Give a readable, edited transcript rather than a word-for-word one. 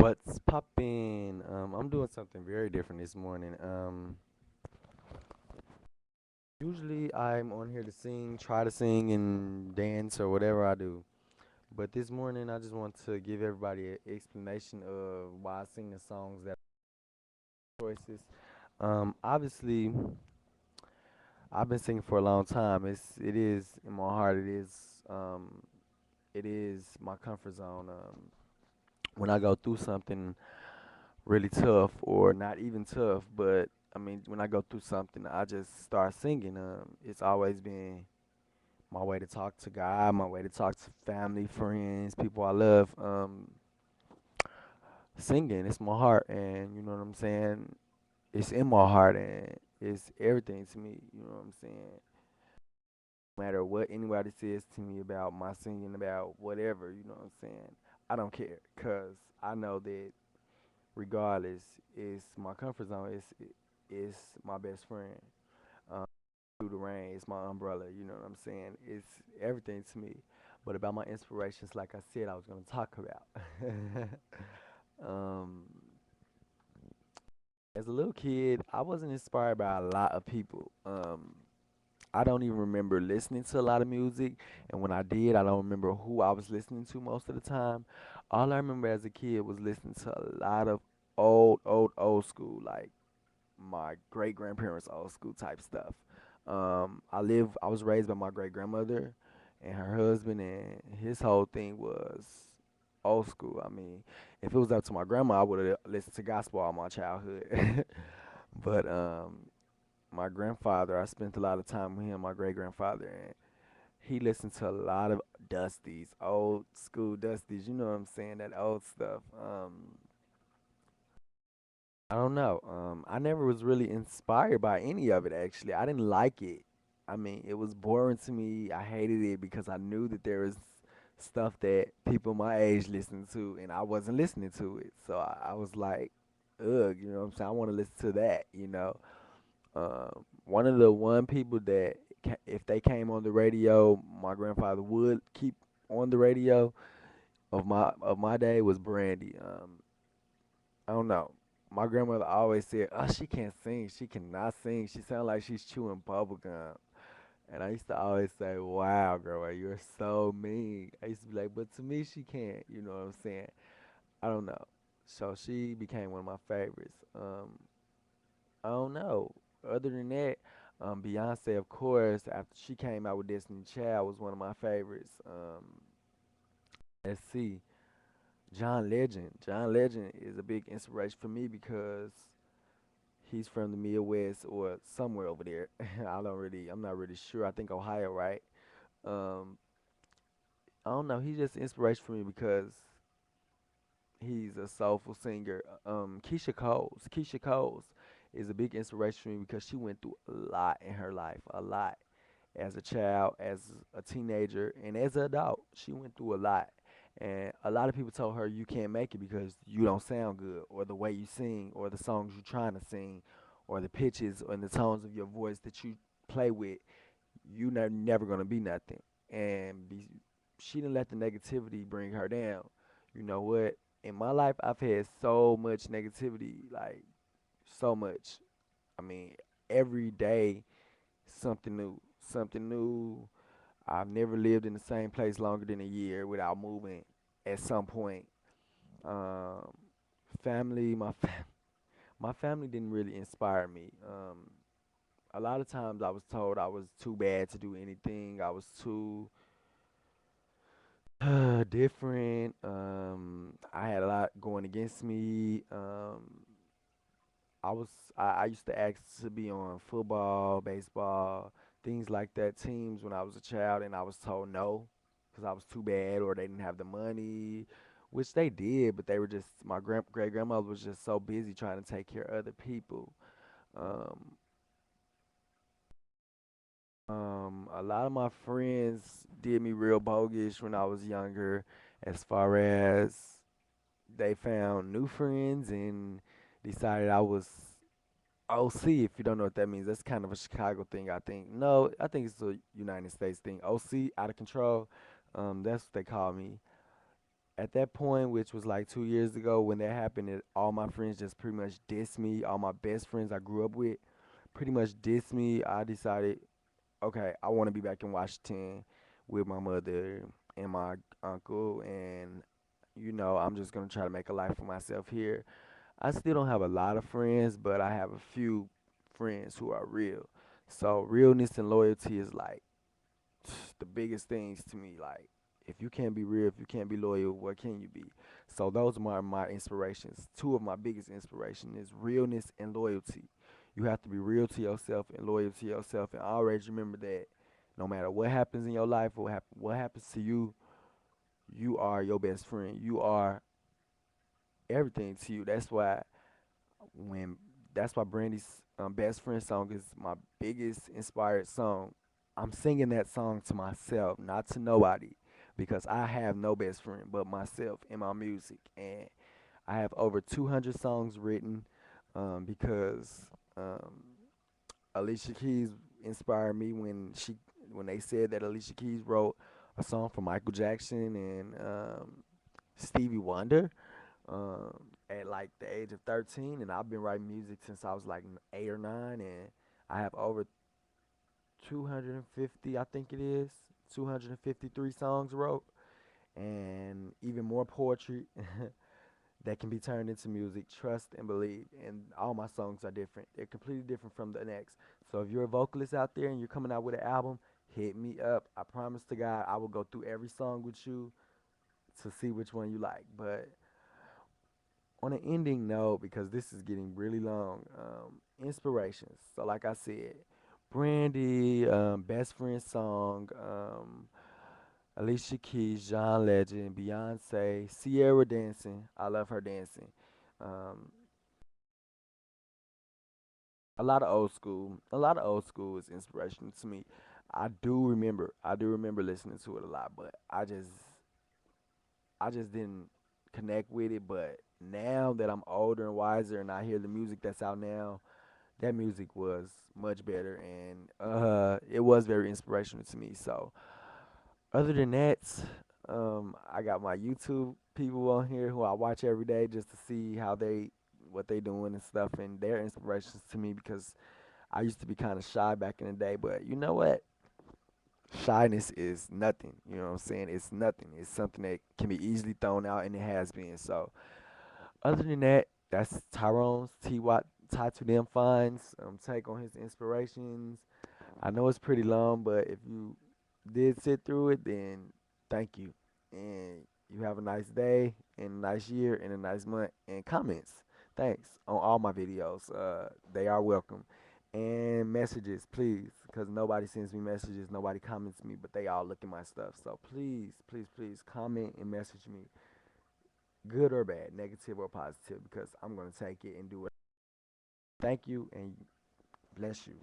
What's poppin'? I'm doing something very different this morning. Usually I'm on here to sing, try to sing and dance or whatever I do. But this morning I just want to give everybody an explanation of why I sing the songs that choices. Obviously I've been singing for a long time. It is in my heart. It is my comfort zone. When I go through something really tough or not even tough, but I mean, when I go through something, I just start singing. It's always been my way to talk to God, my way to talk to family, friends, people I love. Singing, it's my heart, and you know what I'm saying? It's in my heart, and it's everything to me. You know what I'm saying? No matter what anybody says to me about my singing, about whatever, you know what I'm saying? I don't care, cause I know that regardless, it's my comfort zone. It's my best friend. Um, through the rain, it's my umbrella. You know what I'm saying? It's everything to me. But about my inspirations, like I said, I was gonna talk about. um, as a little kid, I wasn't inspired by a lot of people. I don't even remember listening to a lot of music, and when I did, I don't remember who I was listening to most of the time. All I remember as a kid was listening to a lot of old school, like my great grandparents old school type stuff. I was raised by my great grandmother and her husband, and his whole thing was old school. I mean, if it was up to my grandma, I would have listened to gospel all my childhood. But my grandfather, I spent a lot of time with him, my great grandfather, and he listened to a lot of dusties, old school dusties. You know what I'm saying? That old stuff. I don't know. I never was really inspired by any of it actually. I didn't like it. I mean, it was boring to me. I hated it because I knew that there was stuff that people my age listened to and I wasn't listening to it. So I was like, ugh, you know what I'm saying? I want to listen to that, you know. One of the one people that if they came on the radio, my grandfather would keep on the radio of my day was Brandy. I don't know. My grandmother always said, "Oh, she can't sing. She cannot sing. She sounds like she's chewing bubble gum." And I used to always say, "Wow, girl, you're so mean." I used to be like, "But to me, she can't." You know what I'm saying? I don't know. So she became one of my favorites. I don't know. Other than that, Beyonce, of course, after she came out with Destiny Child, was one of my favorites. Let's see. John Legend. John Legend is a big inspiration for me because he's from the Midwest or somewhere over there. I'm not really sure. I think Ohio, right? Um, I don't know. He's just inspiration for me because he's a soulful singer. Keisha Coles is a big inspiration for me because she went through a lot in her life, a lot as a child, as a teenager, and as an adult. She went through a lot. And a lot of people told her you can't make it because you don't sound good, or the way you sing, or the songs you're trying to sing, or the pitches and the tones of your voice that you play with. You never gonna be nothing. And she didn't let the negativity bring her down. You know what? In my life, I've had so much negativity, like so much. I mean, every day something new, something new. I've never lived in the same place longer than a year without moving at some point. Um, family, my family didn't really inspire me. A lot of times I was told I was too bad to do anything. I was too different. I had a lot going against me. I was I used to ask to be on football, baseball, things like that teams when I was a child, and I was told no because I was too bad or they didn't have the money, which they did, but they were just my great grandmother was just so busy trying to take care of other people. Um, a lot of my friends did me real bogus when I was younger, as far as they found new friends and decided I was OC. If you don't know what that means, that's kind of a Chicago thing, I think. No, I think it's a United States thing. OC, out of control. That's what they call me. At that point, which was like 2 years ago, when that happened, all my friends just pretty much dissed me. All my best friends I grew up with pretty much dissed me. I decided, okay, I want to be back in Washington with my mother and my uncle, and I'm just gonna try to make a life for myself here. I still don't have a lot of friends, but I have a few friends who are real. So realness and loyalty is like the biggest things to me. Like, if you can't be real, if you can't be loyal, what can you be? So those are my inspirations. Two of my biggest inspiration is realness and loyalty. You have to be real to yourself and loyal to yourself, and always remember that no matter what happens in your life or what happens to you, you are your best friend. You are everything to you. When that's why Brandy's best friend song is my biggest inspired song. I'm singing that song to myself, not to nobody, because I have no best friend but myself and my music. And I have over 200 songs written because um, Alicia Keys inspired me when they said that Alicia Keys wrote a song for Michael Jackson and Stevie Wonder at like the age of 13, and I've been writing music since I was like 8 or 9, and I have over 250, I think it is, 253 songs wrote, and even more poetry that can be turned into music. Trust and believe, and all my songs are different. They're completely different from the next. So if you're a vocalist out there and you're coming out with an album, hit me up. I promise to God, I will go through every song with you to see which one you like. But on an ending note, because this is getting really long, inspirations. So, like I said, Brandy, Best Friend song, Alicia Keys, John Legend, Beyonce, Sierra dancing. I love her dancing. Um, a lot of old school is inspirational to me. I do remember listening to it a lot, but I just didn't connect with it. But now that I'm older and wiser, and I hear the music that's out now, that music was much better, and it was very inspirational to me. So other than that, I got my YouTube people on here who I watch every day just to see what they doing and stuff, and they're inspirations to me because I used to be kind of shy back in the day, but you know what? Shyness is nothing. You know what I'm saying? It's nothing. It's something that can be easily thrown out, and it has been. So other than that, that's Tyrone's Ty to them finds take on his inspirations. I know it's pretty long, but if you did sit through it, then thank you. And you have a nice day and a nice year and a nice month. And comments, thanks on all my videos. They are welcome. And messages, please, because nobody sends me messages, nobody comments me, but they all look at my stuff. So please, please, please comment and message me, good or bad, negative or positive, because I'm gonna take it and do it. Thank you and bless you.